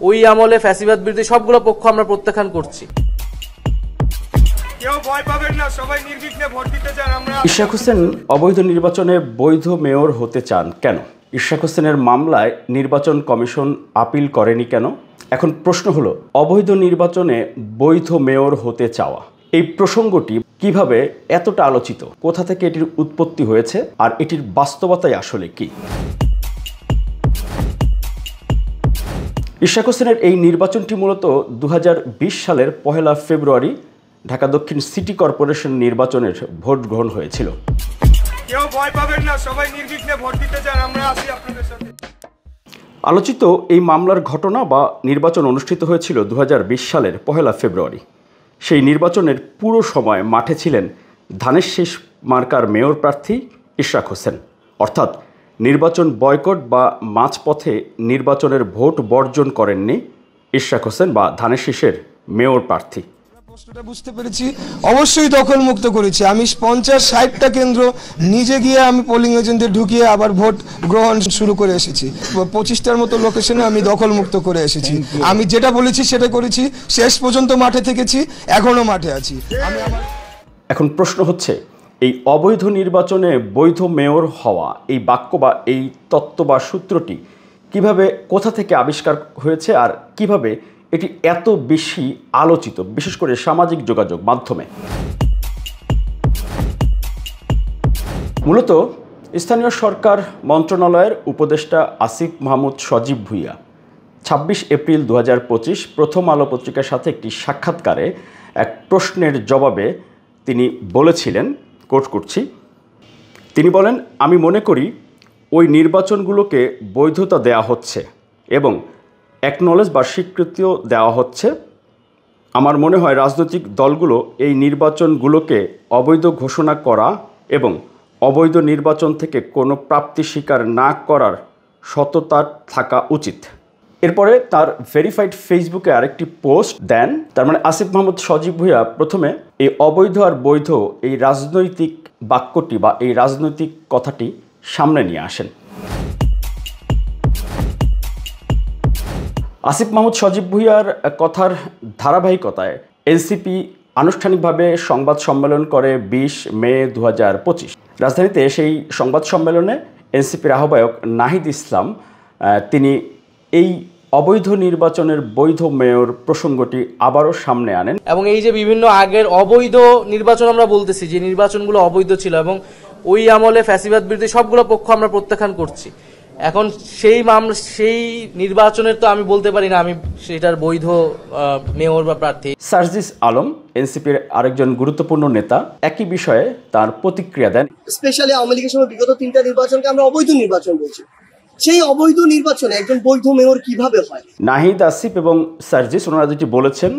ওই আমলে ফ্যাসিবাদ বিরোধী সবগুলো পক্ষ আমরা প্রত্যাখ্যান করছি। ইশরাক হোসেন অবৈধ নির্বাচনে বৈধ মেয়র হতে চান কেন? ইশরাক হোসেনের মামলায় নির্বাচন কমিশন আপিল করেনি কেন? এখন প্রশ্ন হলো, অবৈধ নির্বাচনে বৈধ মেয়র হতে চাওয়া এই প্রসঙ্গটি কিভাবে এতটা আলোচিত, কোথা থেকে এটির উৎপত্তি হয়েছে, আর এটির বাস্তবতায় আসলে কি? ইশরাক হোসেনের এই নির্বাচনটি মূলত 2020 সালের 1 ফেব্রুয়ারি ঢাকা দক্ষিণ সিটি কর্পোরেশন নির্বাচনের ভোট গ্রহণ হয়েছিল। কেউ ভয় পাবেন না, সবাই নির্বিঘ্নে ভোট দিতে চান, আমরা আছি আপনাদের সাথে। আলোচিত এই মামলার ঘটনা বা নির্বাচন অনুষ্ঠিত হয়েছিল 2020 সালের 1 ফেব্রুয়ারি। সেই নির্বাচনের পুরো সময় মাঠে ছিলেন ধানের শীষ মার্কার মেয়র প্রার্থী ইশরাক হোসেন। অর্থাৎ নির্বাচন বয়কট বা মাঝপথে নির্বাচনের ভোট বর্জন করেননি ইশরাক হোসেন বা ধানের শীষের মেয়র প্রার্থী। প্রশ্নটা বুঝতে পেরেছি, অবশ্যই দখল মুক্ত করেছি। আমি 50-60টা কেন্দ্র নিজে গিয়ে আমি পোলিং এজেন্টদের ঢুকিয়ে আবার ভোট গ্রহণ শুরু করে এসেছি। 25টার মতো লোকেশনে আমি দখল মুক্ত করে এসেছি। আমি যেটা বলেছি সেটা করেছি, শেষ পর্যন্ত মাঠে থেকেছি, এখনো মাঠে আছি। এখন প্রশ্ন হচ্ছে, এই অবৈধ নির্বাচনে বৈধ মেয়র হওয়া এই বাক্য বা এই তত্ত্ব বা সূত্রটি কিভাবে, কোথা থেকে আবিষ্কার হয়েছে, আর কিভাবে এটি এত বেশি আলোচিত, বিশেষ করে সামাজিক যোগাযোগ মাধ্যমে? মূলত স্থানীয় সরকার মন্ত্রণালয়ের উপদেষ্টা আসিফ মাহমুদ সজীব ভুঁইয়া 26 এপ্রিল 2025 প্রথম আলো পত্রিকার সাথে একটি সাক্ষাৎকারে এক প্রশ্নের জবাবে তিনি বলেছিলেন, কোট করছি, তিনি বলেন, আমি মনে করি ওই নির্বাচনগুলোকে বৈধতা দেয়া হচ্ছে এবং অ্যাকনলেজ বা স্বীকৃতিও দেওয়া হচ্ছে। আমার মনে হয় রাজনৈতিক দলগুলো এই নির্বাচনগুলোকে অবৈধ ঘোষণা করা এবং অবৈধ নির্বাচন থেকে কোনো প্রাপ্তি স্বীকার না করার সততা থাকা উচিত। এরপরে তার ভেরিফাইড ফেসবুকে আরেকটি পোস্ট দেন। তার মানে আসিফ মাহমুদ সজীব ভুঁইয়া প্রথমে এই অবৈধ আর বৈধ এই রাজনৈতিক বাক্যটি বা এই রাজনৈতিক কথাটি সামনে নিয়ে আসেন। আসিফ মাহমুদ সজীব ভুঁইয়ার কথার ধারাবাহিকতায় এনসিপি আনুষ্ঠানিকভাবে সংবাদ সম্মেলন করে 20 মে 2025। রাজধানীতে সেই সংবাদ সম্মেলনে এনসিপির আহ্বায়ক নাহিদ ইসলাম তিনি এই অবৈধ নির্বাচনের বৈধ মেয়র প্রসঙ্গটি আবারও সামনে আনেন এবং এই যে বিভিন্ন আগের অবৈধ নির্বাচন আমরা বলতেছি, যে নির্বাচনগুলো অবৈধ ছিল এবং ওই আমলে ফ্যাসিবাদ বিরোধী সবগুলো পক্ষ আমরা প্রত্যাখ্যান করছি। এখন সেই নির্বাচনের তো আমি বলতে পারি না আমি সেটার বৈধ মেয়র বা প্রার্থী। সার্জিস আলম এনসিপির আরেকজন গুরুত্বপূর্ণ নেতা একই বিষয়ে তার প্রতিক্রিয়া দেন। স্পেশালি আওয়ামী লীগের সময় বিগত 3টা নির্বাচনকে আমরা অবৈধ নির্বাচন বলছি। সেই অবৈধ নির্বাচনে একজন বৈধ মেয়র কিভাবে হয়? নাহিদ, আসিফ এবং সার্জিস ওনারা যেটি বলেছেন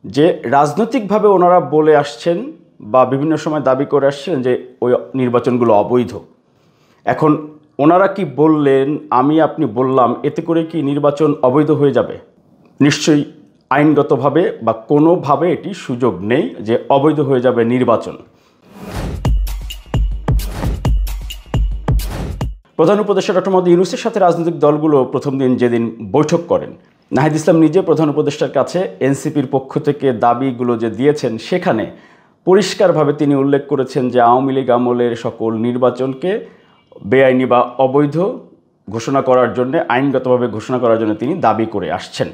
যে রাজনৈতিকভাবে ওনারা বলে আসছেন বা বিভিন্ন সময় দাবি করে আসছেন যে ওই নির্বাচনগুলো অবৈধ। এখন ওনারা কি বললেন, আপনি বললাম, এতে করে কি নির্বাচন অবৈধ হয়ে যাবে? নিশ্চয়ই আইনগতভাবে বা কোনোভাবে এটি সুযোগ নেই যে অবৈধ হয়ে যাবে নির্বাচন। প্রধান উপদেষ্টা ডক্টর মোহাম্মদ ইউনূসের সাথে রাজনৈতিক দলগুলো প্রথম দিন যেদিন বৈঠক করেন, নাহিদ ইসলাম নিজে প্রধান উপদেষ্টার কাছে এনসিপির পক্ষ থেকে দাবিগুলো যে দিয়েছেন, সেখানে পরিষ্কারভাবে তিনি উল্লেখ করেছেন যে আওয়ামী লীগ আমলের সকল নির্বাচনকে বেআইনি বা অবৈধ ঘোষণা করার জন্য, আইনগতভাবে ঘোষণা করার জন্য তিনি দাবি করে আসছেন।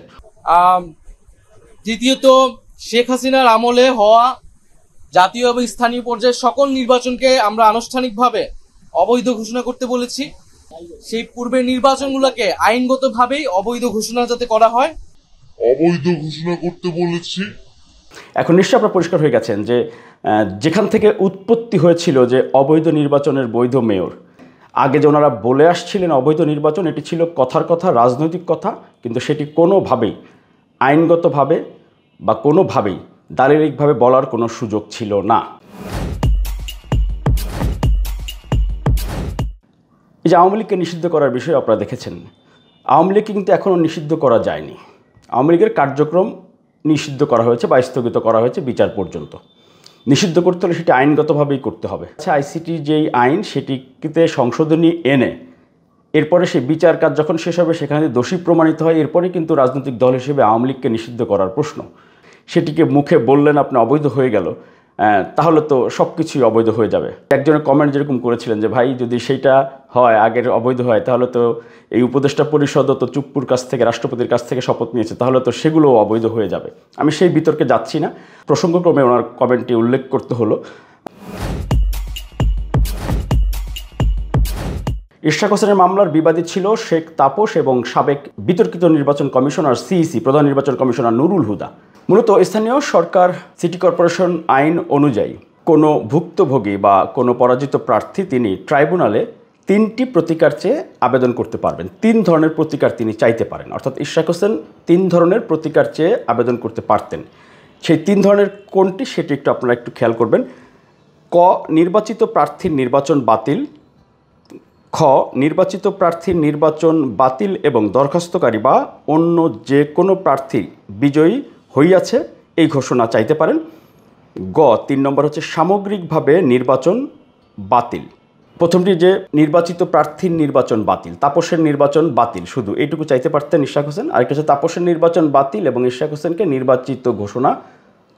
দ্বিতীয়ত, শেখ হাসিনার আমলে হওয়া জাতীয় এবং স্থানীয় পর্যায়ে সকল নির্বাচনকে আমরা আনুষ্ঠানিকভাবে অবৈধ ঘোষণা করতে বলেছি। সেই পূর্বের নির্বাচনগুলোকে আইনগতভাবেই অবৈধ ঘোষণা যাতে করা হয়, অবৈধ ঘোষণা করতে বলেছি। এখন নিশ্চয় আপনারা পরিষ্কার হয়ে গেছেন যে যেখান থেকে উৎপত্তি হয়েছিল যে অবৈধ নির্বাচনের বৈধ মেয়র, আগে যে ওনারা বলে আসছিলেন অবৈধ নির্বাচন, এটি ছিল কথার কথা, রাজনৈতিক কথা, কিন্তু সেটি কোনোভাবেই আইনগতভাবে বা কোনোভাবেই দালিলিকভাবে বলার কোনো সুযোগ ছিল না। এই যে আওয়ামী লীগকে নিষিদ্ধ করার বিষয়ে আপনারা দেখেছেন, আওয়ামী লীগকে কিন্তু এখনও নিষিদ্ধ করা যায়নি। আওয়ামী লীগের কার্যক্রম নিষিদ্ধ করা হয়েছে বা স্থগিত করা হয়েছে বিচার পর্যন্ত। নিষিদ্ধ করতে হলে সেটি আইনগতভাবেই করতে হবে। আচ্ছা, আইসিটি যেই আইন, সেটিতে সংশোধনী এনে এরপরে সেই বিচার কাজ যখন শেষ হবে সেখানে যদি দোষী প্রমাণিত হয় এরপরে কিন্তু রাজনৈতিক দল হিসেবে আওয়ামী লীগকে নিষিদ্ধ করার প্রশ্ন। সেটিকে মুখে বললেন আপনি অবৈধ হয়ে গেল, তাহলে তো সব কিছুই অবৈধ হয়ে যাবে। একজনের কমেন্ট যেরকম করেছিলেন যে ভাই যদি সেইটা হয় আগের অবৈধ হয় তাহলে তো এই উপদেষ্টা পরিষদও তো চুপ্পুর কাছ থেকে রাষ্ট্রপতির কাছ থেকে শপথ নিয়েছে, তাহলে তো সেগুলোও অবৈধ হয়ে যাবে। আমি সেই বিতর্কে যাচ্ছি না, প্রসঙ্গক্রমে ওনার কমেন্টটি উল্লেখ করতে হলো। ইশরাক হোসেনের মামলার বিবাদী ছিল শেখ তাপস এবং সাবেক বিতর্কিত নির্বাচন কমিশনার সিইসি প্রধান নির্বাচন কমিশনার নুরুল হুদা। মূলত স্থানীয় সরকার সিটি কর্পোরেশন আইন অনুযায়ী কোনো ভুক্তভোগী বা কোনো পরাজিত প্রার্থী তিনি ট্রাইব্যুনালে 3টি প্রতিকার চেয়ে আবেদন করতে পারবেন। 3 ধরনের প্রতিকার তিনি চাইতে পারেন, অর্থাৎ ইশরাক হোসেন 3 ধরনের প্রতিকার চেয়ে আবেদন করতে পারতেন। সেই 3 ধরনের কোনটি সেটি আপনারা একটু খেয়াল করবেন। ক, নির্বাচিত প্রার্থীর নির্বাচন বাতিল। খ, নির্বাচিত প্রার্থীর নির্বাচন বাতিল এবং দরখাস্তকারী বা অন্য যে কোনো প্রার্থী বিজয়ী হইয়াছে এই ঘোষণা চাইতে পারেন। গ, 3 নম্বর হচ্ছে সামগ্রিকভাবে নির্বাচন বাতিল। প্রথমটি যে নির্বাচিত প্রার্থীর নির্বাচন বাতিল, তাপসের নির্বাচন বাতিল, শুধু এইটুকু চাইতে পারতেন ইশরাক হোসেন। আরেকটা হচ্ছে তাপসের নির্বাচন বাতিল এবং ইশরাক হোসেনকে নির্বাচিত ঘোষণা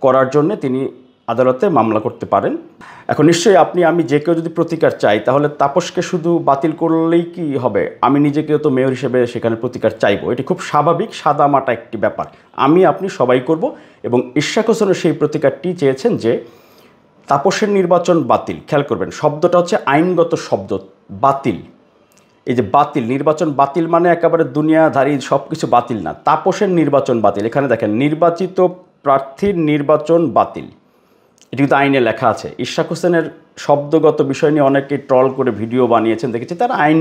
করার জন্য তিনি আদালতে মামলা করতে পারেন। এখন নিশ্চয়ই আমি যে কেউ যদি প্রতিকার চাই তাহলে তাপসকে শুধু বাতিল করলেই কি হবে? আমি নিজেকেও তো মেয়র হিসেবে সেখানে প্রতিকার চাইবো। এটি খুব স্বাভাবিক সাদামাটা একটি ব্যাপার, আপনি সবাই করব। এবং ইশরাক হোসেনও সেই প্রতিকারটি চেয়েছেন যে তাপসের নির্বাচন বাতিল। খেয়াল করবেন শব্দটা হচ্ছে আইনগত শব্দ, বাতিল। এই যে বাতিল, নির্বাচন বাতিল মানে একেবারে দুনিয়াধারী সব কিছু বাতিল না, তাপসের নির্বাচন বাতিল। এখানে দেখেন নির্বাচিত প্রার্থীর নির্বাচন বাতিল, এটি কিন্তু আইনে লেখা আছে। ইশরাক হোসেনের শব্দগত বিষয় নিয়ে অনেকে ট্রল করে ভিডিও বানিয়েছেন, দেখেছি তারা আইন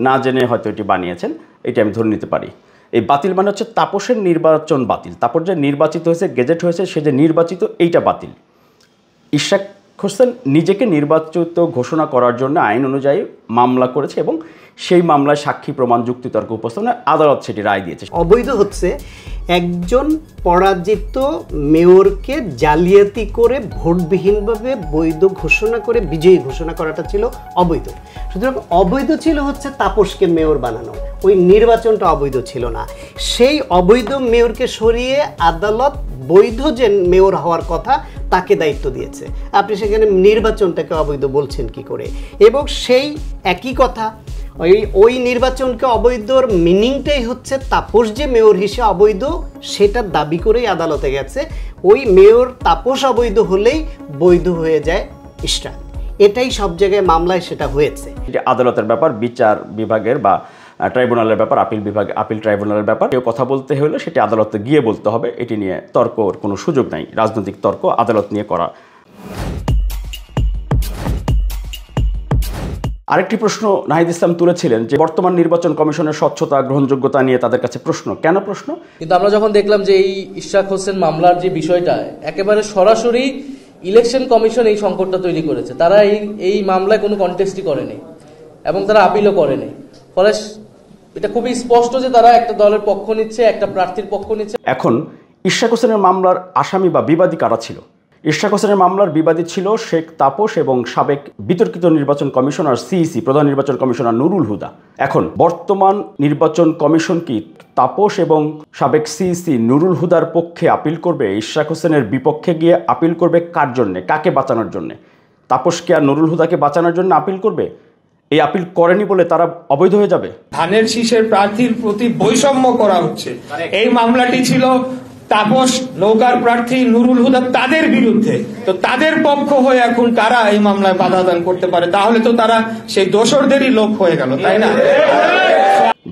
না জেনে হয়তো এটি বানিয়েছেন, এটি আমি ধরে নিতে পারি। এই বাতিল মানে হচ্ছে তাপসের নির্বাচন বাতিল, তারপর যে নির্বাচিত হয়েছে গেজেট হয়েছে সে যে নির্বাচিত এইটা বাতিল। ইশরাক হোসেন নিজেকে নির্বাচিত ঘোষণা করার জন্য আইন অনুযায়ী মামলা করেছে এবং সেই মামলায় সাক্ষী প্রমাণ যুক্তিতর্ক উপস্থাপনে আদালত সেটি রায় দিয়েছে। অবৈধ হচ্ছে একজন পরাজিত মেয়রকে জালিয়াতি করে ভোটবিহীনভাবে বৈধ ঘোষণা করে বিজয়ী ঘোষণা করাটা ছিল অবৈধ। সুতরাং অবৈধ ছিল হচ্ছে তাপসকে মেয়র বানানো, ওই নির্বাচনটা অবৈধ ছিল না। সেই অবৈধ মেয়রকে সরিয়ে আদালত বৈধ যে মেয়র হওয়ার কথা তাকে দায়িত্ব দিয়েছে। আপনি সেখানে নির্বাচনটাকে অবৈধ বলছেন কি করে? এবং সেই একই কথা ওই নির্বাচনকে অবৈধর মিনিংটাই হচ্ছে তাপস যে মেয়র হিসেবে অবৈধ সেটা দাবি করেই আদালতে গেছে। ওই মেয়র তাপস অবৈধ হলেই বৈধ হয়ে যায় ইশরাক, এটাই সব জায়গায় মামলায় সেটা হয়েছে। এটি আদালতের ব্যাপার, বিচার বিভাগের বা ট্রাইব্যুনালের ব্যাপার, আপিল ট্রাইব্যুনালের ব্যাপার। কেউ কথা বলতে হলে সেটি আদালতে গিয়ে বলতে হবে, এটি নিয়ে তর্কর কোনো সুযোগ নাই। রাজনৈতিক তর্ক আদালত নিয়ে করা। আরেকটি প্রশ্ন নাহিদ ইসলাম তুলেছিলেন যে বর্তমান নির্বাচন কমিশনের স্বচ্ছতা গ্রহণযোগ্যতা নিয়ে তাদের কাছে প্রশ্ন। কেন প্রশ্ন? কিন্তু আমরা যখন দেখলাম যে এই ইশরাক হোসেন মামলার যে বিষয়টা একেবারে সরাসরি ইলেকশন কমিশন এই সংকটটা তৈরি করেছে, তারা এই মামলায় কোনো কন্টেস্টই করেনি এবং তারা আপিলও করেনি। ফলে এটা খুবই স্পষ্ট যে তারা একটা দলের পক্ষ নিচ্ছে, একটা প্রার্থীর পক্ষ নিচ্ছে। এখন ইশরাক হোসেনের মামলার আসামি বা বিবাদী কারা ছিল? ইশরাক হোসেনের মামলার বিবাদী ছিল শেখ তাপস এবং সাবেক বিতর্কিত নির্বাচন কমিশনার সিইসি প্রধান নির্বাচন কমিশনার নুরুল হুদা। এখন বর্তমান নির্বাচন কমিশন কি তাপস এবং সাবেক সিইসি নুরুল হুদার পক্ষে আপিল করবে? ইশরাক হোসেনের বিপক্ষে গিয়ে আপিল করবে কার জন্যে, কাকে বাঁচানোর জন্যে? তাপসকে আর নুরুল হুদাকে বাঁচানোর জন্য আপিল করবে? এই আপিল করেনি বলে তারা অবৈধ হয়ে যাবে? ধানের শীষের প্রার্থীর প্রতি বৈষম্য করা হচ্ছে, এই মামলাটি ছিল তাপস নৌকার প্রার্থী নুরুল হুদা তাদের বিরুদ্ধে। তো তাদের পক্ষ হয়ে এখন কারা এই মামলায় বাধা দান করতে পারে? তাহলে তো তারা সেই দোষরদেরই লোক হয়ে গেল, তাই না?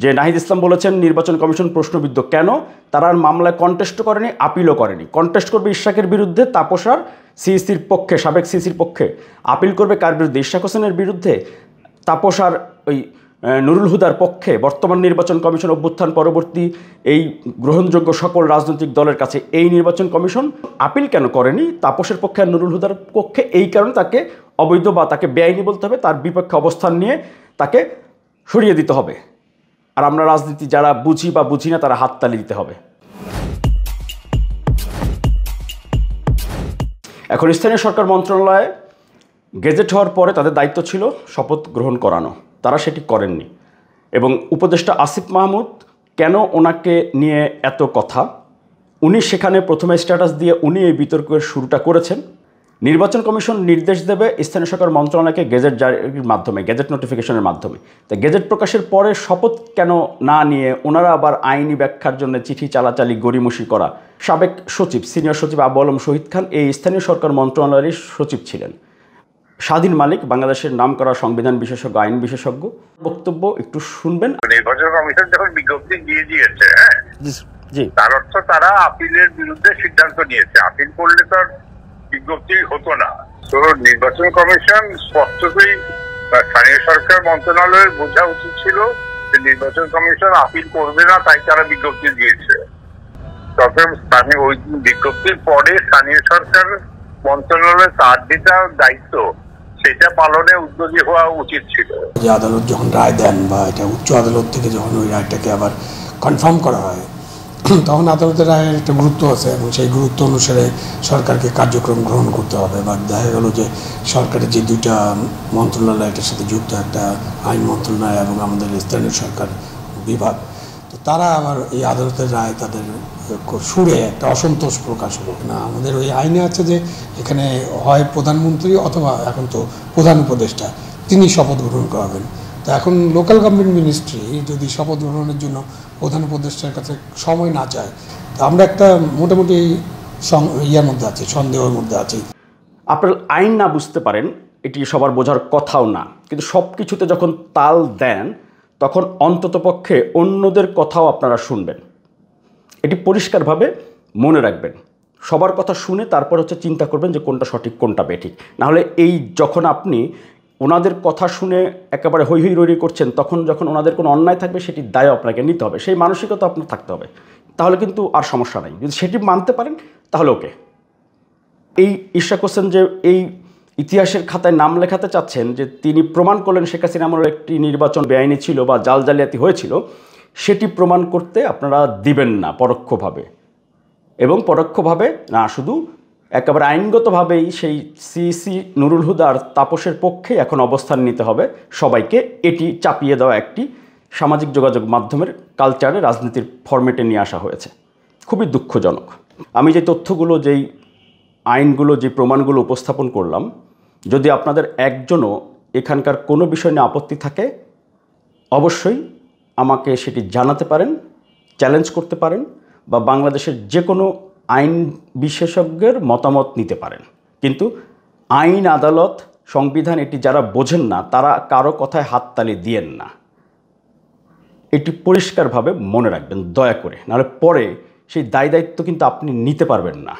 যে নাহিদ ইসলাম বলেছেন নির্বাচন কমিশন প্রশ্নবিদ্ধ, কেন? তারা আর মামলায় কন্টেস্ট করেনি, আপিলও করেনি। কন্টেস্ট করবে ইশরাকের বিরুদ্ধে, তাপস আর সিইসির পক্ষে, সাবেক সিইসির পক্ষে। আপিল করবে কার বিরুদ্ধে? ইশরাক হোসেনের বিরুদ্ধে। তাপস আর ওই নুরুল হুদার পক্ষে। বর্তমান নির্বাচন কমিশন অভ্যুত্থান পরবর্তী এই গ্রহণযোগ্য সকল রাজনৈতিক দলের কাছে এই নির্বাচন কমিশন আপিল কেন করেনি তাপসের পক্ষে আর নুরুল হুদার পক্ষে? এই কারণে তাকে অবৈধ বা তাকে বেআইনি বলতে হবে, তার বিপক্ষে অবস্থান নিয়ে তাকে সরিয়ে দিতে হবে। আর আমরা রাজনীতি যারা বুঝি বা বুঝি না তারা হাততালি দিতে হবে। এখন স্থানীয় সরকার মন্ত্রণালয়ে গেজেট হওয়ার পরে তাদের দায়িত্ব ছিল শপথ গ্রহণ করানো, তারা সেটি করেননি। এবং উপদেষ্টা আসিফ মাহমুদ কেন ওনাকে নিয়ে এত কথা, উনি সেখানে প্রথমে স্ট্যাটাস দিয়ে উনি এই বিতর্কের শুরুটা করেছেন। নির্বাচন কমিশন নির্দেশ দেবে স্থানীয় সরকার মন্ত্রণালয়কে গেজেট জারির মাধ্যমে, গেজেট নোটিফিকেশনের মাধ্যমে। তো গেজেট প্রকাশের পরে শপথ কেন না নিয়ে ওনারা আবার আইনি ব্যাখ্যার জন্য চিঠি চালাচালি গড়িমসি করা? সাবেক সচিব, সিনিয়র সচিব আবু আলম শহীদ খান এই স্থানীয় সরকার মন্ত্রণালয়ের সচিব ছিলেন। স্বাধীন মালিক, বাংলাদেশের নামকরা সংবিধান বিশেষজ্ঞ, আইন বিশেষজ্ঞ, বক্তব্য একটু শুনবেন। নির্বাচন কমিশন যখন বিজ্ঞপ্তি দিয়ে দিয়েছে, হ্যাঁ, জি, তার অর্থ তারা আপিলের বিরুদ্ধে সিদ্ধান্ত নিয়েছে। আপিল করলে তো আর বিজ্ঞপ্তি হতো না। তো নির্বাচন কমিশন স্পষ্টতই স্থানীয় সরকার মন্ত্রণালয়ের বোঝা উচিত ছিল যে নির্বাচন কমিশন আপিল করবে না, তাই তারা বিজ্ঞপ্তি দিয়েছে। তবে স্থানীয় ওই বিজ্ঞপ্তির পরে স্থানীয় সরকার মন্ত্রণালয় তার যেটা দায়িত্ব সেটা পালনে উদ্যোগী হওয়া উচিত ছিল। যে আদালত যখন রায় দেন বা এটা উচ্চ আদালত থেকে যখন ওই রায়টাকে আবার কনফার্ম করা হয়, তখন আদালতের রায়ের একটা গুরুত্ব আছে এবং সেই গুরুত্ব অনুসারে সরকারকে কার্যক্রম গ্রহণ করতে হবে। বা দেখা গেল যে সরকারের যে দুইটা মন্ত্রণালয় এটার সাথে যুক্ত, একটা আইন মন্ত্রণালয় এবং আমাদের স্থানীয় সরকার বিভাগ, তো তারা আবার এই আদালতের রায় তাদের সুরে একটা অসন্তোষ প্রকাশ হলো না। আমাদের ওই আইনে আছে যে এখানে হয় প্রধানমন্ত্রী অথবা এখন তো প্রধান উপদেষ্টা তিনি শপথ গ্রহণ করাবেন। তো এখন লোকাল গভর্নমেন্ট মিনিস্ট্রি যদি শপথ গ্রহণের জন্য প্রধান উপদেষ্টার কাছে সময় না চায়, তো আমরা একটা মোটামুটি ইয়ার মধ্যে আছি, সন্দেহের মধ্যে আছি। আপনার আইন না বুঝতে পারেন, এটি সবার বোঝার কথাও না, কিন্তু সব কিছুতে যখন তাল দেন তখন অন্ততপক্ষে অন্যদের কথাও আপনারা শুনবেন। এটি পরিষ্কারভাবে মনে রাখবেন। সবার কথা শুনে তারপর চিন্তা করবেন যে কোনটা সঠিক কোনটা বেঠিক। নাহলে এই যখন আপনি ওনাদের কথা শুনে একেবারে হৈ হৈ রৈ রৈ করছেন, তখন যখন ওনাদের কোনো অন্যায় থাকবে সেটির দায় আপনাকে নিতে হবে, সেই মানসিকতা আপনার থাকতে হবে। তাহলে কিন্তু আর সমস্যা নাই। যদি সেটি মানতে পারেন তাহলে ওকে। এই ইশরাক হোসেন যে এই ইতিহাসের খাতায় নাম লেখাতে চাচ্ছেন যে তিনি প্রমাণ করলেন শেখ হাসিনা আমলের একটি নির্বাচন বেআইনি ছিল বা জাল জালিয়াতি হয়েছিল, সেটি প্রমাণ করতে আপনারা দিবেন না পরোক্ষভাবে। এবং পরোক্ষভাবে না, শুধু একেবারে আইনগতভাবেই সেই সিসি নুরুল হুদা আর তাপসের পক্ষে এখন অবস্থান নিতে হবে সবাইকে। এটি চাপিয়ে দেওয়া একটি সামাজিক যোগাযোগ মাধ্যমের কালচারে, রাজনীতির ফরম্যাটে নিয়ে আসা হয়েছে। খুবই দুঃখজনক। আমি যে তথ্যগুলো, যেই আইনগুলো, যে প্রমাণগুলো উপস্থাপন করলাম, যদি আপনাদের একজনও এখানকার কোনো বিষয় নিয়ে আপত্তি থাকে অবশ্যই আমাকে সেটি জানাতে পারেন, চ্যালেঞ্জ করতে পারেন, বা বাংলাদেশের যে কোনো আইন বিশেষজ্ঞের মতামত নিতে পারেন। কিন্তু আইন, আদালত, সংবিধান এটি যারা বোঝেন না তারা কারো কথায় হাততালি দিয়েন না। এটি পরিষ্কারভাবে মনে রাখবেন দয়া করে, নাহলে পরে সেই দায় দায়িত্ব কিন্তু আপনি নিতে পারবেন না।